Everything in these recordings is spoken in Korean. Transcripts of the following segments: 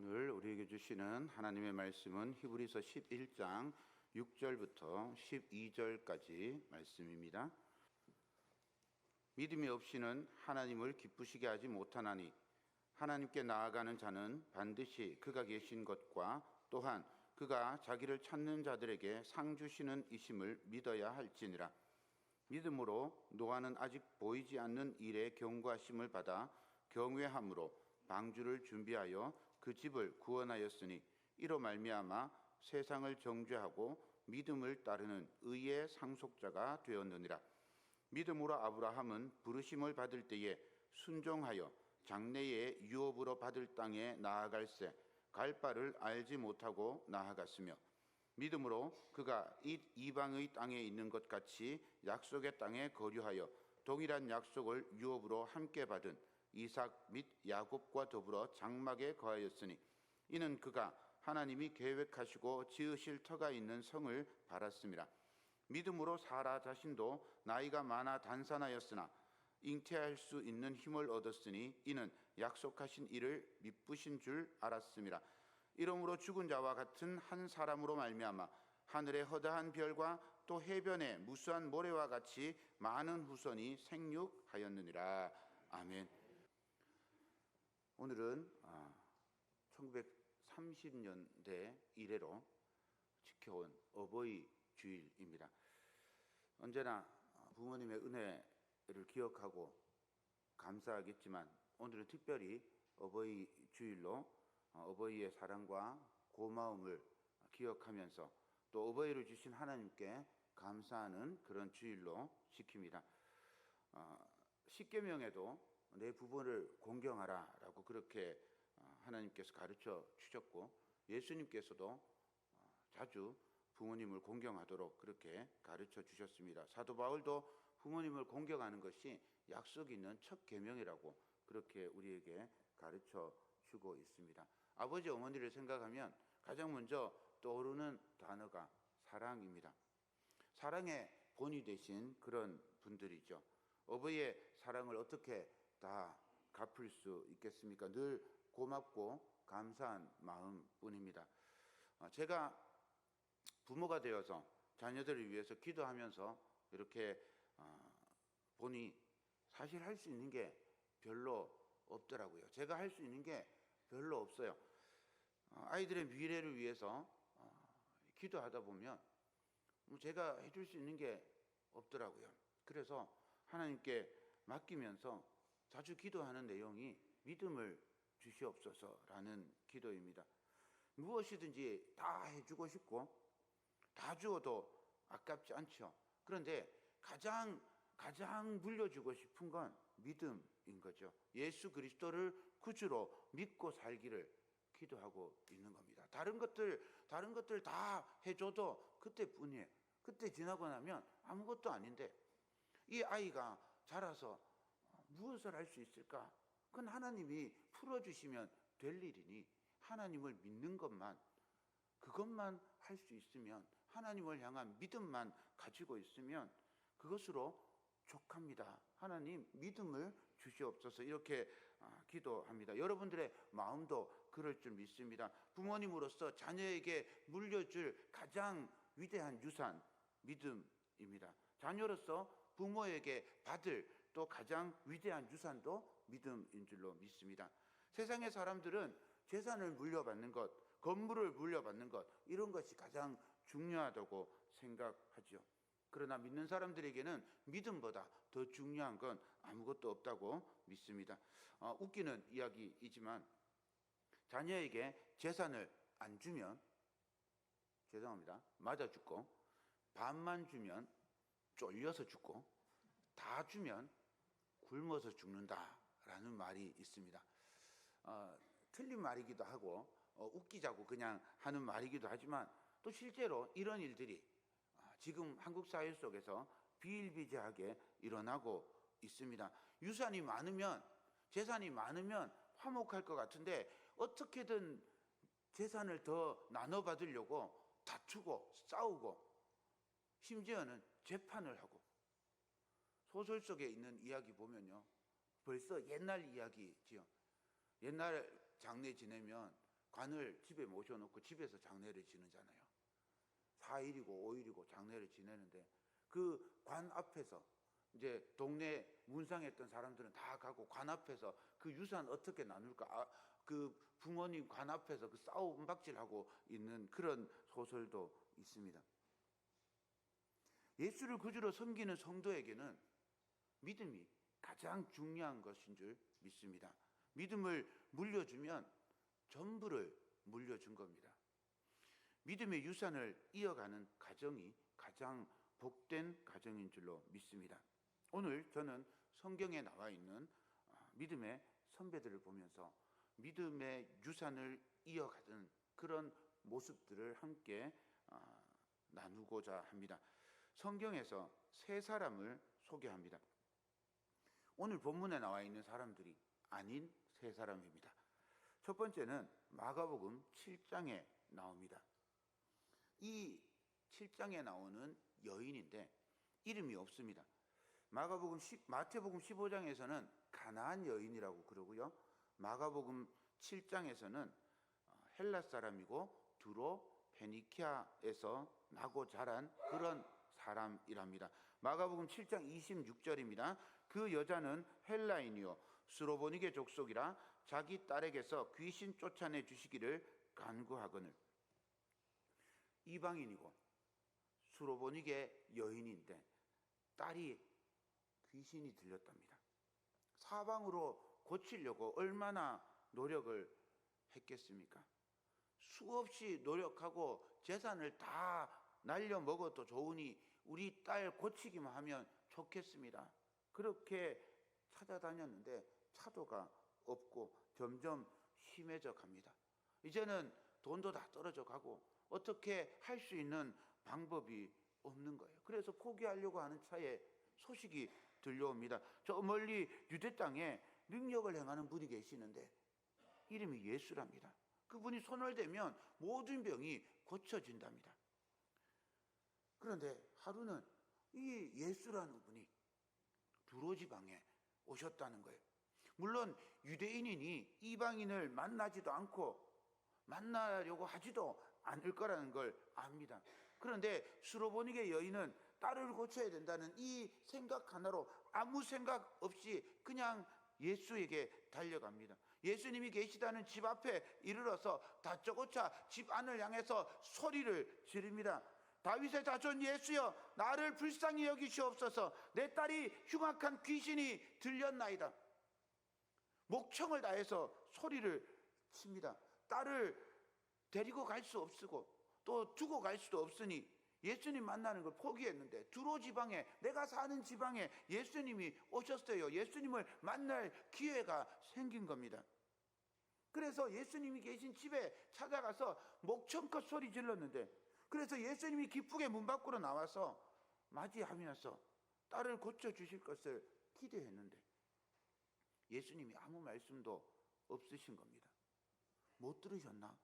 오늘 우리에게 주시는 하나님의 말씀은 히브리서 11장 6절부터 12절까지 말씀입니다. 믿음이 없이는 하나님을 기쁘시게 하지 못하나니 하나님께 나아가는 자는 반드시 그가 계신 것과 또한 그가 자기를 찾는 자들에게 상 주시는 이심을 믿어야 할지니라. 믿음으로 노아는 아직 보이지 않는 일에 경고하심을 받아 경외함으로 방주를 준비하여 그 집을 구원하였으니 이로 말미암아 세상을 정죄하고 믿음을 따르는 의의 상속자가 되었느니라. 믿음으로 아브라함은 부르심을 받을 때에 순종하여 장래의 유업으로 받을 땅에 나아갈새 갈 바를 알지 못하고 나아갔으며 믿음으로 그가 이방의 땅에 있는 것 같이 약속의 땅에 거류하여 동일한 약속을 유업으로 함께 받은 이삭 및 야곱과 더불어 장막에 거하였으니 이는 그가 하나님이 계획하시고 지으실 터가 있는 성을 바랐습니다. 믿음으로 사라 자신도 나이가 많아 단산하였으나 잉태할 수 있는 힘을 얻었으니 이는 약속하신 이를 미쁘신 줄 알았습니다. 이러므로 죽은 자와 같은 한 사람으로 말미암아 하늘의 허다한 별과 또 해변의 무수한 모래와 같이 많은 후손이 생육하였느니라. 아멘. 오늘은 1930년대 이래로 지켜온 어버이 주일입니다. 언제나 부모님의 은혜를 기억하고 감사하겠지만 오늘은 특별히 어버이 주일로 어버이의 사랑과 고마움을 기억하면서 또 어버이를 주신 하나님께 감사하는 그런 주일로 지킵니다. 십계명에도 내 부모를 공경하라 라고 그렇게 하나님께서 가르쳐 주셨고 예수님께서도 자주 부모님을 공경하도록 그렇게 가르쳐 주셨습니다. 사도 바울도 부모님을 공경하는 것이 약속 있는 첫 계명이라고 그렇게 우리에게 가르쳐 주고 있습니다. 아버지 어머니를 생각하면 가장 먼저 떠오르는 단어가 사랑입니다. 사랑의 본이 되신 그런 분들이죠. 어버이의 사랑을 어떻게 다 갚을 수 있겠습니까? 늘 고맙고 감사한 마음뿐입니다. 제가 부모가 되어서 자녀들을 위해서 기도하면서 이렇게 보니 사실 할 수 있는 게 별로 없더라고요. 제가 할 수 있는 게 별로 없어요. 아이들의 미래를 위해서 기도하다 보면 제가 해줄 수 있는 게 없더라고요. 그래서 하나님께 맡기면서 자주 기도하는 내용이 믿음을 주시옵소서라는 기도입니다. 무엇이든지 다 해주고 싶고 다 주어도 아깝지 않죠. 그런데 가장 물려주고 싶은 건 믿음인 거죠. 예수 그리스도를 구주로 믿고 살기를 기도하고 있는 겁니다. 다른 것들 다 해줘도 그때뿐이에요. 그때 지나고 나면 아무것도 아닌데 이 아이가 자라서 무엇을 할 수 있을까? 그건 하나님이 풀어주시면 될 일이니 하나님을 믿는 것만 그것만 할 수 있으면 하나님을 향한 믿음만 가지고 있으면 그것으로 족합니다. 하나님 믿음을 주시옵소서 이렇게 기도합니다. 여러분들의 마음도 그럴 줄 믿습니다. 부모님으로서 자녀에게 물려줄 가장 위대한 유산 믿음입니다. 자녀로서 부모에게 받을 또 가장 위대한 유산도 믿음인 줄로 믿습니다. 세상의 사람들은 재산을 물려받는 것, 건물을 물려받는 것 이런 것이 가장 중요하다고 생각하죠. 그러나 믿는 사람들에게는 믿음보다 더 중요한 건 아무것도 없다고 믿습니다. 웃기는 이야기이지만 자녀에게 재산을 안 주면 맞아 죽고 반만 주면 쫄려서 죽고 다 주면 굶어서 죽는다라는 말이 있습니다. 틀린 말이기도 하고 웃기자고 그냥 하는 말이기도 하지만 또 실제로 이런 일들이 지금 한국 사회 속에서 비일비재하게 일어나고 있습니다. 유산이 많으면 재산이 많으면 화목할 것 같은데 어떻게든 재산을 더 나눠받으려고 다투고 싸우고 심지어는 재판을 하고 소설 속에 있는 이야기 보면요 벌써 옛날 이야기지요. 옛날 장례 지내면 관을 집에 모셔놓고 집에서 장례를 지내잖아요. 4일이고 5일이고 장례를 지내는데 그 관 앞에서 이제 동네 문상했던 사람들은 다 가고 관 앞에서 그 유산 어떻게 나눌까, 그 부모님 관 앞에서 그 싸움박질하고 있는 그런 소설도 있습니다. 예수를 구주로 섬기는 성도에게는 믿음이 가장 중요한 것인 줄 믿습니다. 믿음을 물려주면 전부를 물려준 겁니다. 믿음의 유산을 이어가는 가정이 가장 복된 가정인 줄로 믿습니다. 오늘 저는 성경에 나와 있는 믿음의 선배들을 보면서 믿음의 유산을 이어가는 그런 모습들을 함께 나누고자 합니다. 성경에서 세 사람을 소개합니다. 오늘 본문에 나와 있는 사람들이 아닌 세 사람입니다. 첫 번째는 마가복음 7장에 나옵니다. 이 7장에 나오는 여인인데 이름이 없습니다. 마태복음 15장에서는 가나안 여인이라고 그러고요. 마가복음 7장에서는 헬라 사람이고 두로 페니키아에서 나고 자란 그런 사람이랍니다. 마가복음 7장 26절입니다. 그 여자는 헬라인이요 스로보니게 족속이라 자기 딸에게서 귀신 쫓아내 주시기를 간구하거늘. 이방인이고 스로보니게 여인인데 딸이 귀신이 들렸답니다. 사방으로 고치려고 얼마나 노력을 했겠습니까? 수없이 노력하고 재산을 다 날려 먹어도 좋으니 우리 딸 고치기만 하면 좋겠습니다. 그렇게 찾아다녔는데 차도가 없고 점점 심해져 갑니다. 이제는 돈도 다 떨어져 가고 어떻게 할 수 있는 방법이 없는 거예요. 그래서 포기하려고 하는 차에 소식이 들려옵니다. 저 멀리 유대 땅에 능력을 행하는 분이 계시는데 이름이 예수랍니다. 그분이 손을 대면 모든 병이 고쳐진답니다. 그런데 하루는 이 예수라는 분이 두로 지방에 오셨다는 거예요. 물론 유대인이니 이방인을 만나지도 않고 만나려고 하지도 않을 거라는 걸 압니다. 그런데 스로보니게 여인은 딸을 고쳐야 된다는 이 생각 하나로 아무 생각 없이 그냥 예수에게 달려갑니다. 예수님이 계시다는 집 앞에 이르러서 다짜고짜 집 안을 향해서 소리를 지릅니다. 다윗의 자손 예수여, 나를 불쌍히 여기시옵소서. 내 딸이 흉악한 귀신이 들렸나이다. 목청을 다해서 소리를 칩니다. 딸을 데리고 갈 수 없고 또 두고 갈 수도 없으니 예수님 만나는 걸 포기했는데 두로 지방에, 내가 사는 지방에 예수님이 오셨어요. 예수님을 만날 기회가 생긴 겁니다. 그래서 예수님이 계신 집에 찾아가서 목청껏 소리 질렀는데, 그래서 예수님이 기쁘게 문 밖으로 나와서 맞이하면서 딸을 고쳐주실 것을 기대했는데 예수님이 아무 말씀도 없으신 겁니다. 못 들으셨나?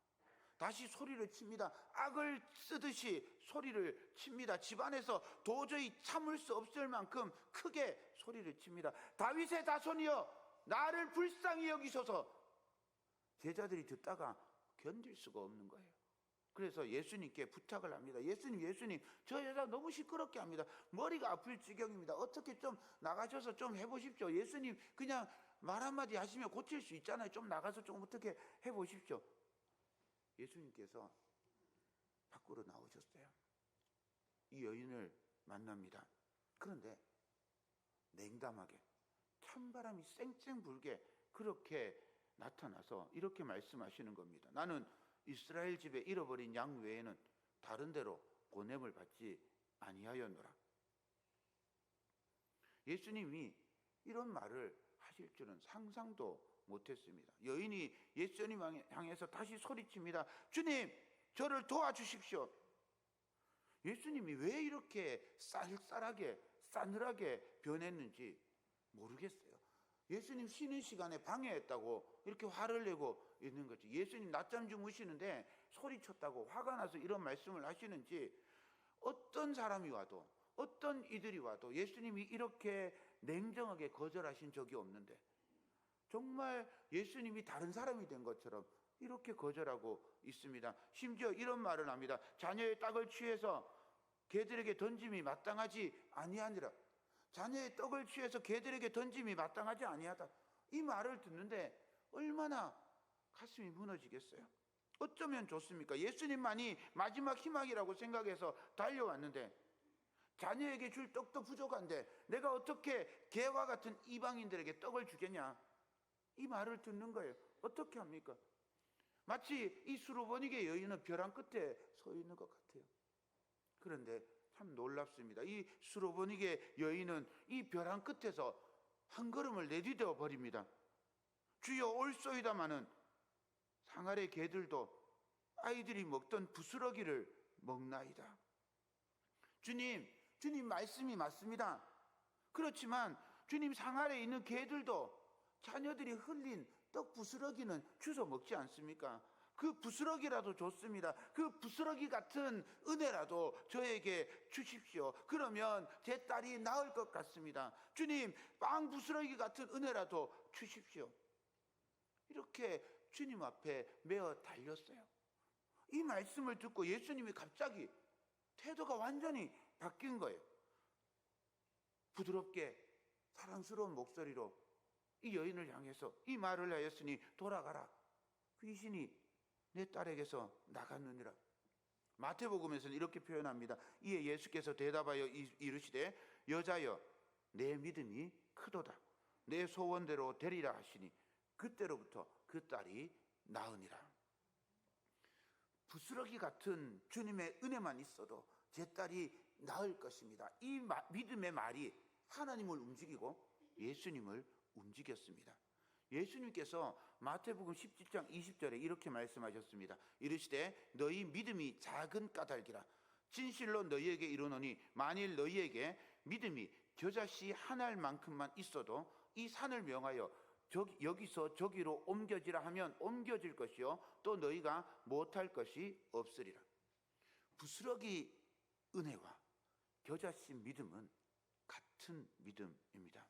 다시 소리를 칩니다. 악을 쓰듯이 소리를 칩니다. 집안에서 도저히 참을 수 없을 만큼 크게 소리를 칩니다. 다윗의 자손이여, 나를 불쌍히 여기소서. 제자들이 듣다가 견딜 수가 없는 거예요. 그래서 예수님께 부탁을 합니다. 예수님, 저 여자 너무 시끄럽게 합니다. 머리가 아플 지경입니다. 어떻게 좀 나가셔서 좀 해보십시오. 예수님 그냥 말 한마디 하시면 고칠 수 있잖아요. 좀 나가서 좀 어떻게 해보십시오. 예수님께서 밖으로 나오셨어요. 이 여인을 만납니다. 그런데 냉담하게 찬바람이 쌩쌩 불게 그렇게 나타나서 이렇게 말씀하시는 겁니다. 나는 이스라엘 집에 잃어버린 양 외에는 다른 데로 보냄을 받지 아니하였노라. 예수님이 이런 말을 하실 줄은 상상도 못했습니다. 여인이 예수님 향해서 다시 소리칩니다. 주님, 저를 도와주십시오. 예수님이 왜 이렇게 쌀쌀하게 싸늘하게 변했는지 모르겠어요. 예수님 쉬는 시간에 방해했다고 이렇게 화를 내고 있는 거지. 예수님 낮잠 주무시는데 소리쳤다고 화가 나서 이런 말씀을 하시는지, 어떤 사람이 와도 어떤 이들이 와도 예수님이 이렇게 냉정하게 거절하신 적이 없는데 정말 예수님이 다른 사람이 된 것처럼 이렇게 거절하고 있습니다. 심지어 이런 말을 합니다. 자녀의 떡을 취해서 개들에게 던짐이 마땅하지 아니하니라. 자녀의 떡을 취해서 개들에게 던짐이 마땅하지 아니하다. 이 말을 듣는데 얼마나 가슴이 무너지겠어요. 어쩌면 좋습니까? 예수님만이 마지막 희망이라고 생각해서 달려왔는데 자녀에게 줄 떡도 부족한데 내가 어떻게 개와 같은 이방인들에게 떡을 주겠냐? 이 말을 듣는 거예요. 어떻게 합니까? 마치 이 수로보니게 여인은 벼랑 끝에 서 있는 것 같아요. 그런데 참 놀랍습니다. 이 수로보니게 여인은 이 벼랑 끝에서 한 걸음을 내디뎌 버립니다. 주여 올소이다마는 상아래 개들도 아이들이 먹던 부스러기를 먹나이다. 주님 말씀이 맞습니다. 그렇지만 주님, 상아래 있는 개들도 자녀들이 흘린 떡 부스러기는 주워 먹지 않습니까? 그 부스러기라도 좋습니다. 그 부스러기 같은 은혜라도 저에게 주십시오. 그러면 제 딸이 나을 것 같습니다. 주님, 빵 부스러기 같은 은혜라도 주십시오. 이렇게 주님 앞에 메어 달렸어요. 이 말씀을 듣고 예수님이 갑자기 태도가 완전히 바뀐 거예요. 부드럽게 사랑스러운 목소리로 이 여인을 향해서 이 말을 하였으니 돌아가라. 귀신이 내 딸에게서 나갔느니라. 마태복음에서는 이렇게 표현합니다. 이에 예수께서 대답하여 이르시되 여자여 내 믿음이 크도다. 내 소원대로 되리라 하시니 그때로부터 그 딸이 나으니라. 부스러기 같은 주님의 은혜만 있어도 제 딸이 나을 것입니다. 이 믿음의 말이 하나님을 움직이고 예수님을 움직였습니다. 예수님께서 마태복음 17장 20절에 이렇게 말씀하셨습니다. 이르시되 너희 믿음이 작은 까닭이라. 진실로 너희에게 이르노니 만일 너희에게 믿음이 겨자씨 한 알만큼만 있어도 이 산을 명하여 여기서 저기로 옮겨지라 하면 옮겨질 것이요 또 너희가 못할 것이 없으리라. 부스러기 은혜와 겨자씨 믿음은 같은 믿음입니다.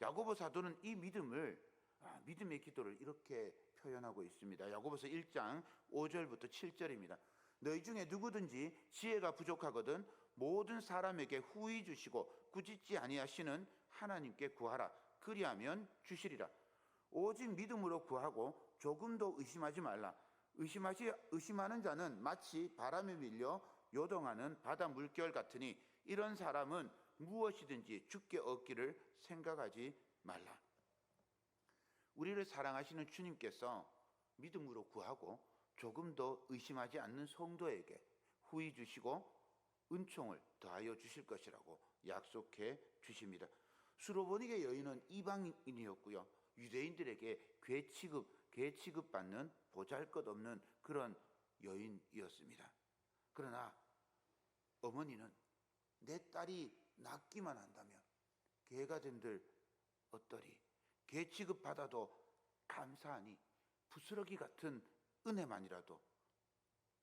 야고보 사도는 이 믿음의 기도를 이렇게 표현하고 있습니다. 야고보서 1장 5절부터 7절입니다. 너희 중에 누구든지 지혜가 부족하거든 모든 사람에게 후히 주시고 꾸짖지 아니하시는 하나님께 구하라. 그리하면 주시리라. 오직 믿음으로 구하고 조금도 의심하지 말라. 의심하는 자는 마치 바람에 밀려 요동하는 바다 물결 같으니 이런 사람은 무엇이든지 주께 얻기를 생각하지 말라. 우리를 사랑하시는 주님께서 믿음으로 구하고 조금 더 의심하지 않는 성도에게 후히 주시고 은총을 더하여 주실 것이라고 약속해 주십니다. 수로보니게 여인은 이방인이었고요. 유대인들에게 개 취급받는 보잘것없는 그런 여인이었습니다. 그러나 어머니는 내 딸이 낫기만 한다면 개가 된들 어떠리. 개 취급받아도 감사하니 부스러기 같은 은혜만이라도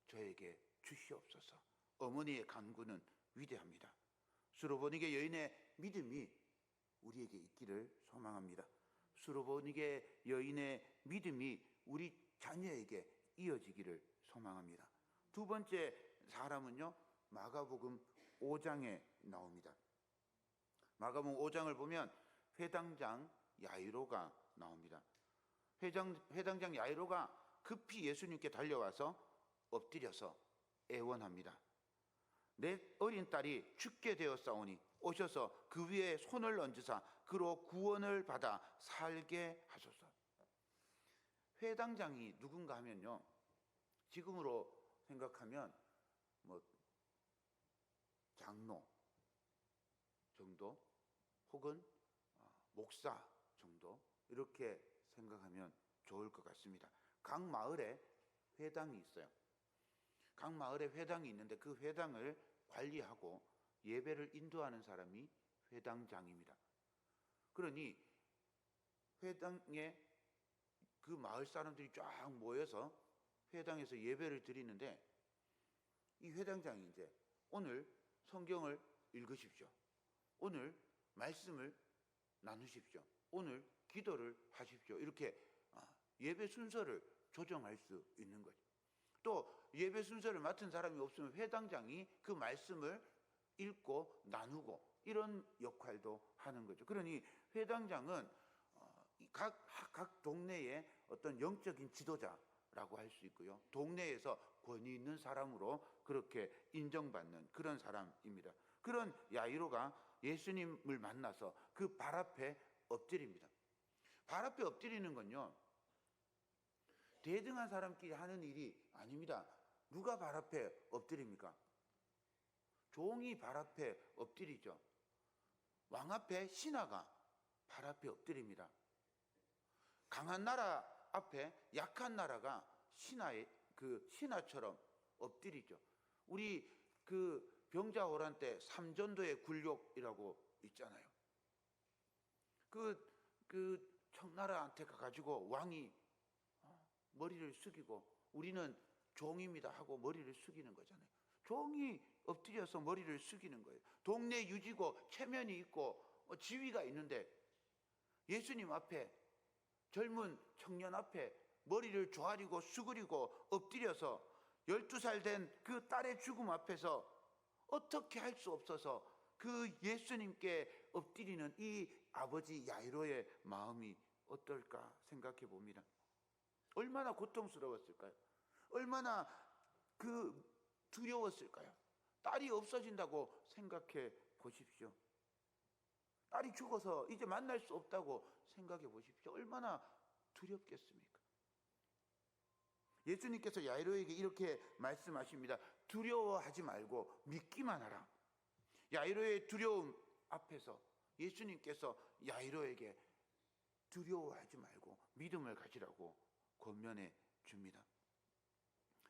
저에게 주시옵소서. 어머니의 간구는 위대합니다. 수로보니게 여인의 믿음이 우리에게 있기를 소망합니다. 수로보니게 여인의 믿음이 우리 자녀에게 이어지기를 소망합니다. 두 번째 사람은요, 마가복음 5장에 나옵니다. 마가복음 5장을 보면 회당장 야이로가 나옵니다. 회당장 야이로가 급히 예수님께 달려와서 엎드려서 애원합니다. 내 어린 딸이 죽게 되었사오니 오셔서 그 위에 손을 얹으사 그로 구원을 받아 살게 하소서. 회당장이 누군가 하면요, 지금으로 생각하면 장로 정도 혹은 목사 정도 이렇게 생각하면 좋을 것 같습니다. 각 마을에 회당이 있어요. 각 마을에 회당이 있는데 그 회당을 관리하고 예배를 인도하는 사람이 회당장입니다. 그러니 회당에 그 마을 사람들이 쫙 모여서 회당에서 예배를 드리는데 이 회당장이 이제 오늘 성경을 읽으십시오. 오늘 말씀을 나누십시오. 오늘 기도를 하십시오. 이렇게 예배 순서를 조정할 수 있는 거죠. 또 예배 순서를 맡은 사람이 없으면 회당장이 그 말씀을 읽고 나누고 이런 역할도 하는 거죠. 그러니 회당장은 각 동네의 어떤 영적인 지도자라고 할 수 있고요. 동네에서 권위 있는 사람으로 그렇게 인정받는 그런 사람입니다. 그런 야이로가 예수님을 만나서 그 발 앞에 엎드립니다. 발 앞에 엎드리는 건요, 대등한 사람끼리 하는 일이 아닙니다. 누가 발 앞에 엎드립니까? 종이 발 앞에 엎드리죠. 왕 앞에 신하가 발 앞에 엎드립니다. 강한 나라 앞에 약한 나라가 신하처럼 엎드리죠. 우리 그 병자호란 때 삼전도의 굴욕이라고 있잖아요. 그 청나라한테 가가지고 왕이 머리를 숙이고 우리는 종입니다 하고 머리를 숙이는 거잖아요. 종이 엎드려서 머리를 숙이는 거예요. 동네 유지고 체면이 있고 지위가 있는데 예수님 앞에, 젊은 청년 앞에 머리를 조아리고 수그리고 엎드려서 12살 된 그 딸의 죽음 앞에서 어떻게 할 수 없어서 그 예수님께 엎드리는 이 아버지 야이로의 마음이 어떨까 생각해 봅니다. 얼마나 고통스러웠을까요? 얼마나 두려웠을까요? 딸이 없어진다고 생각해 보십시오. 딸이 죽어서 이제 만날 수 없다고 생각해 보십시오. 얼마나 두렵겠습니까? 예수님께서 야이로에게 이렇게 말씀하십니다. 두려워하지 말고 믿기만 하라. 야이로의 두려움 앞에서 예수님께서 야이로에게 두려워하지 말고 믿음을 가지라고 권면해 줍니다.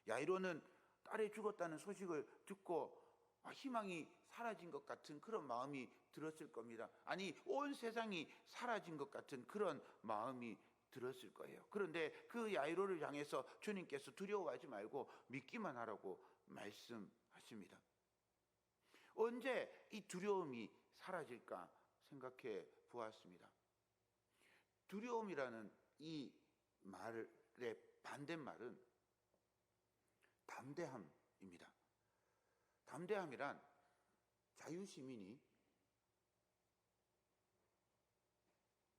야이로는 딸이 죽었다는 소식을 듣고 희망이 사라진 것 같은 그런 마음이 들었을 겁니다. 아니, 온 세상이 사라진 것 같은 그런 마음이 들었을 거예요. 그런데 그 야이로를 향해서 주님께서 두려워하지 말고 믿기만 하라고 말씀하십니다. 언제 이 두려움이 사라질까 생각해 보았습니다. 두려움이라는 이 말의 반대말은 담대함입니다. 담대함이란 자유시민이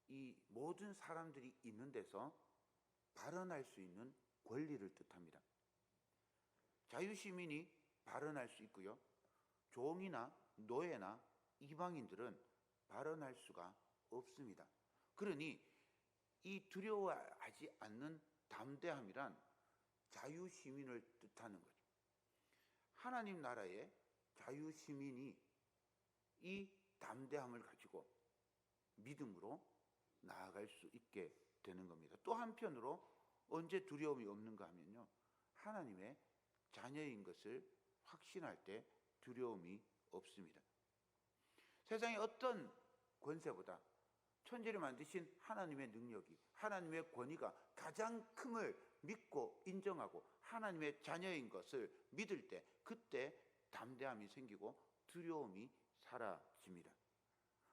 이 모든 사람들이 있는 데서 발언할 수 있는 권리를 뜻합니다. 자유시민이 발언할 수 있고요. 종이나 노예나 이방인들은 발언할 수가 없습니다. 그러니 이 두려워하지 않는 담대함이란 자유시민을 뜻하는 거죠. 하나님 나라의 자유시민이 이 담대함을 가지고 믿음으로 나아갈 수 있게 되는 겁니다. 또 한편으로 언제 두려움이 없는가 하면요, 하나님의 자녀인 것을 확신할 때 두려움이 없습니다. 세상의 어떤 권세보다 천지를 만드신 하나님의 능력이, 하나님의 권위가 가장 큼을 믿고 인정하고 하나님의 자녀인 것을 믿을 때, 그때 담대함이 생기고 두려움이 사라집니다.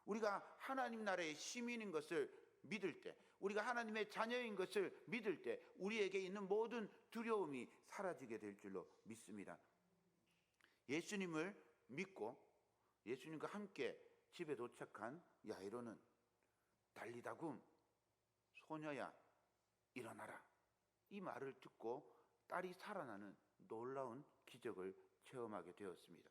우리가 하나님 나라의 시민인 것을 믿을 때, 우리가 하나님의 자녀인 것을 믿을 때 우리에게 있는 모든 두려움이 사라지게 될 줄로 믿습니다. 예수님을 믿고 예수님과 함께 집에 도착한 야이로는 달리다굼, 소녀야 일어나라, 이 말을 듣고 딸이 살아나는 놀라운 기적을 체험하게 되었습니다.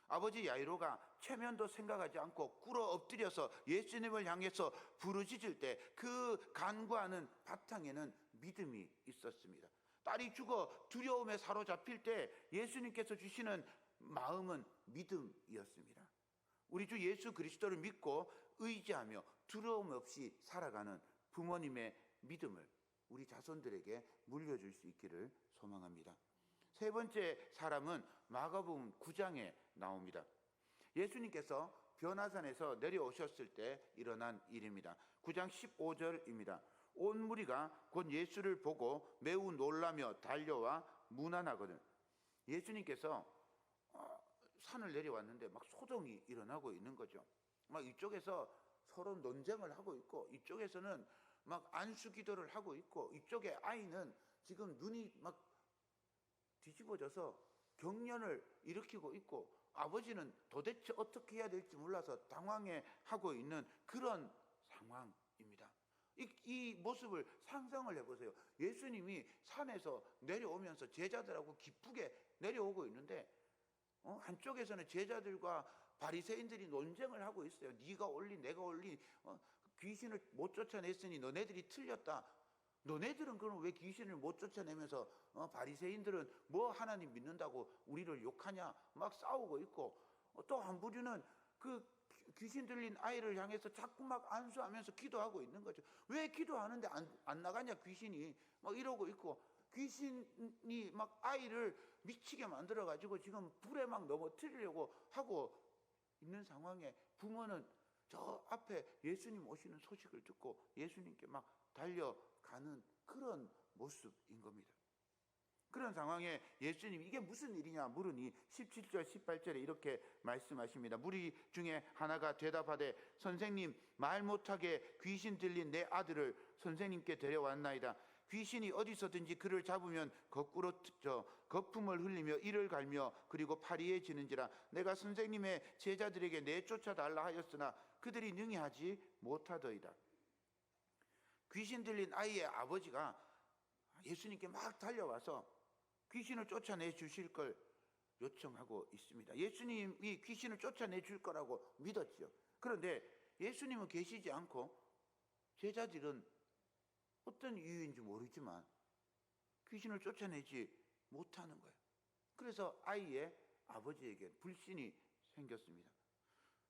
아버지 야이로가 체면도 생각하지 않고 꿇어 엎드려서 예수님을 향해서 부르짖을 때 그 간구하는 바탕에는 믿음이 있었습니다. 딸이 죽어 두려움에 사로잡힐 때 예수님께서 주시는 마음은 믿음이었습니다. 우리 주 예수 그리스도를 믿고 의지하며 두려움 없이 살아가는 부모님의 믿음을 우리 자손들에게 물려줄 수 있기를 소망합니다. 세 번째 사람은 마가복음 9장에 나옵니다. 예수님께서 변화산에서 내려오셨을 때 일어난 일입니다. 9장 15절입니다. 온 무리가 곧 예수를 보고 매우 놀라며 달려와 문안하거든. 예수님께서 산을 내려왔는데 막 소동이 일어나고 있는 거죠. 막 이쪽에서 서로 논쟁을 하고 있고 이쪽에서는 막 안수 기도를 하고 있고, 이쪽에 아이는 지금 눈이 막 뒤집어져서 경련을 일으키고 있고, 아버지는 도대체 어떻게 해야 될지 몰라서 당황해하고 있는 그런 상황입니다. 이 모습을 상상을 해보세요. 예수님이 산에서 내려오면서 제자들하고 기쁘게 내려오고 있는데, 한쪽에서는 제자들과 바리새인들이 논쟁을 하고 있어요. 네가 올리 내가 올리, 귀신을 못 쫓아냈으니 너네들이 틀렸다. 너네들은 그럼 왜 귀신을 못 쫓아내면서 바리새인들은 뭐 하나님 믿는다고 우리를 욕하냐, 막 싸우고 있고, 또 한 부류는 그 귀신 들린 아이를 향해서 자꾸 막 안수하면서 기도하고 있는 거죠. 왜 기도하는데 안 나가냐 귀신이, 막 이러고 있고, 귀신이 막 아이를 미치게 만들어 가지고 지금 불에 막 넘어뜨리려고 하고 있는 상황에, 부모는 저 앞에 예수님 오시는 소식을 듣고 예수님께 막 달려가는 그런 모습인 겁니다. 그런 상황에 예수님이 이게 무슨 일이냐 물으니 17절 18절에 이렇게 말씀하십니다. 무리 중에 하나가 대답하되, 선생님, 말 못하게 귀신 들린 내 아들을 선생님께 데려왔나이다. 귀신이 어디서든지 그를 잡으면 거꾸로 거품을 흘리며 이를 갈며 그리고 파리에 지는지라. 내가 선생님의 제자들에게 내쫓아 달라 하였으나 그들이 능히 하지 못하더이다. 귀신 들린 아이의 아버지가 예수님께 막 달려와서 귀신을 쫓아내 주실 걸 요청하고 있습니다. 예수님이 귀신을 쫓아내 줄 거라고 믿었죠. 그런데 예수님은 계시지 않고 제자들은 어떤 이유인지 모르지만 귀신을 쫓아내지 못하는 거예요. 그래서 아이의 아버지에게 불신이 생겼습니다.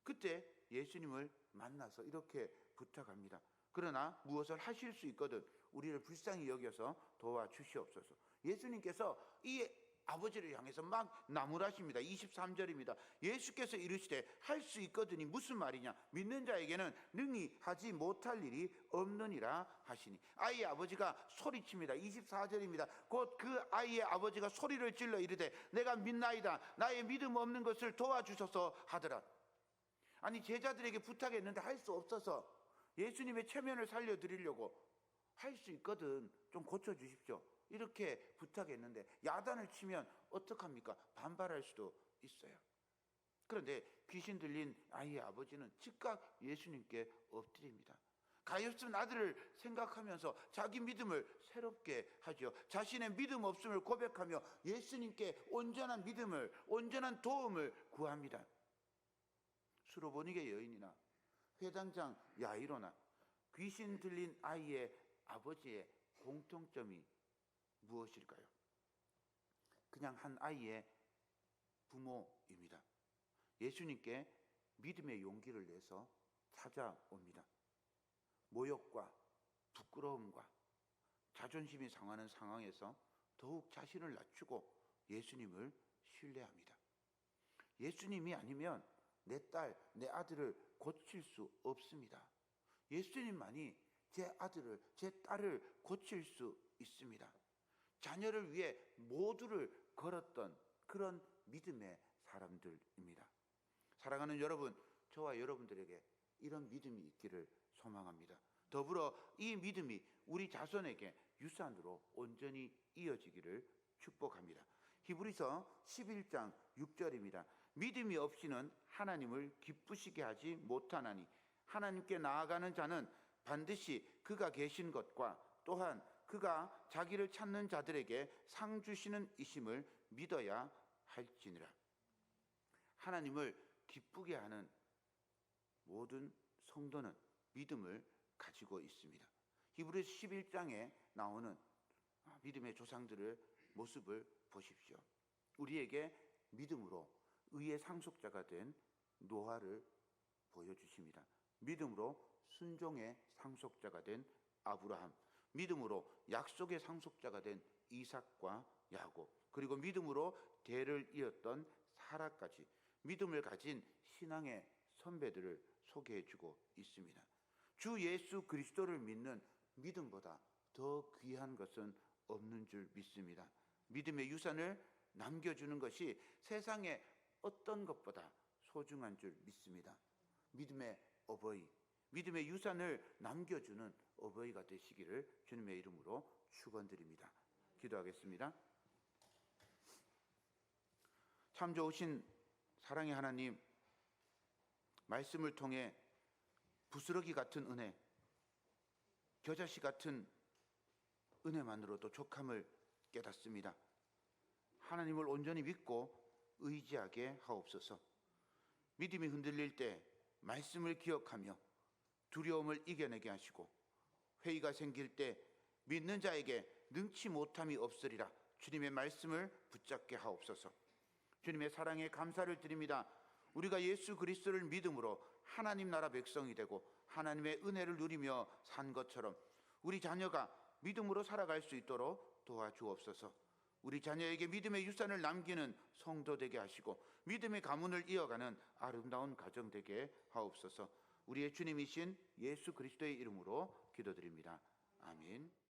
그때 예수님을 만나서 이렇게 부탁합니다. 그러나 무엇을 하실 수 있거든 우리를 불쌍히 여겨서 도와주시옵소서. 예수님께서 이 아버지를 향해서 막 나무라십니다. 23절입니다. 예수께서 이르시되 할 수 있거든이 무슨 말이냐, 믿는 자에게는 능히 하지 못할 일이 없느니라 하시니. 아이의 아버지가 소리칩니다. 24절입니다. 곧 그 아이의 아버지가 소리를 질러 이르되 내가 믿나이다, 나의 믿음 없는 것을 도와주소서 하더라. 아니, 제자들에게 부탁했는데 할 수 없어서 예수님의 체면을 살려드리려고 할 수 있거든 좀 고쳐주십시오 이렇게 부탁했는데, 야단을 치면 어떡합니까? 반발할 수도 있어요. 그런데 귀신 들린 아이의 아버지는 즉각 예수님께 엎드립니다. 가엾은 아들을 생각하면서 자기 믿음을 새롭게 하죠. 자신의 믿음 없음을 고백하며 예수님께 온전한 믿음을, 온전한 도움을 구합니다. 수로보니게 여인이나 회당장 야이로나 귀신 들린 아이의 아버지의 공통점이 무엇일까요? 그냥 한 아이의 부모입니다. 예수님께 믿음의 용기를 내서 찾아옵니다. 모욕과 부끄러움과 자존심이 상하는 상황에서 더욱 자신을 낮추고 예수님을 신뢰합니다. 예수님이 아니면 내 딸, 내 아들을 고칠 수 없습니다. 예수님만이 제 아들을, 제 딸을 고칠 수 있습니다. 자녀를 위해 모두를 걸었던 그런 믿음의 사람들입니다. 사랑하는 여러분, 저와 여러분들에게 이런 믿음이 있기를 소망합니다. 더불어 이 믿음이 우리 자손에게 유산으로 온전히 이어지기를 축복합니다. 히브리서 11장 6절입니다. 믿음이 없이는 하나님을 기쁘시게 하지 못하나니 하나님께 나아가는 자는 반드시 그가 계신 것과 또한 그가 자기를 찾는 자들에게 상 주시는 이심을 믿어야 할지니라. 하나님을 기쁘게 하는 모든 성도는 믿음을 가지고 있습니다. 히브리서 11장에 나오는 믿음의 조상들의 모습을 보십시오. 우리에게 믿음으로 의의 상속자가 된 노아를 보여주십니다. 믿음으로 순종의 상속자가 된 아브라함, 믿음으로 약속의 상속자가 된 이삭과 야곱, 그리고 믿음으로 대를 이었던 사라까지 믿음을 가진 신앙의 선배들을 소개해주고 있습니다. 주 예수 그리스도를 믿는 믿음보다 더 귀한 것은 없는 줄 믿습니다. 믿음의 유산을 남겨주는 것이 세상의 어떤 것보다 소중한 줄 믿습니다. 믿음의 어버이, 믿음의 유산을 남겨주는 어버이가 되시기를 주님의 이름으로 축원드립니다. 기도하겠습니다. 참 좋으신 사랑의 하나님, 말씀을 통해 부스러기 같은 은혜, 겨자씨 같은 은혜만으로도 족함을 깨닫습니다. 하나님을 온전히 믿고 의지하게 하옵소서. 믿음이 흔들릴 때 말씀을 기억하며 두려움을 이겨내게 하시고, 회의가 생길 때 믿는 자에게 능치 못함이 없으리라 주님의 말씀을 붙잡게 하옵소서. 주님의 사랑에 감사를 드립니다. 우리가 예수 그리스도를 믿음으로 하나님 나라 백성이 되고 하나님의 은혜를 누리며 산 것처럼 우리 자녀가 믿음으로 살아갈 수 있도록 도와주옵소서. 우리 자녀에게 믿음의 유산을 남기는 성도 되게 하시고 믿음의 가문을 이어가는 아름다운 가정 되게 하옵소서. 우리의 주님이신 예수 그리스도의 이름으로 기도드립니다. 아멘.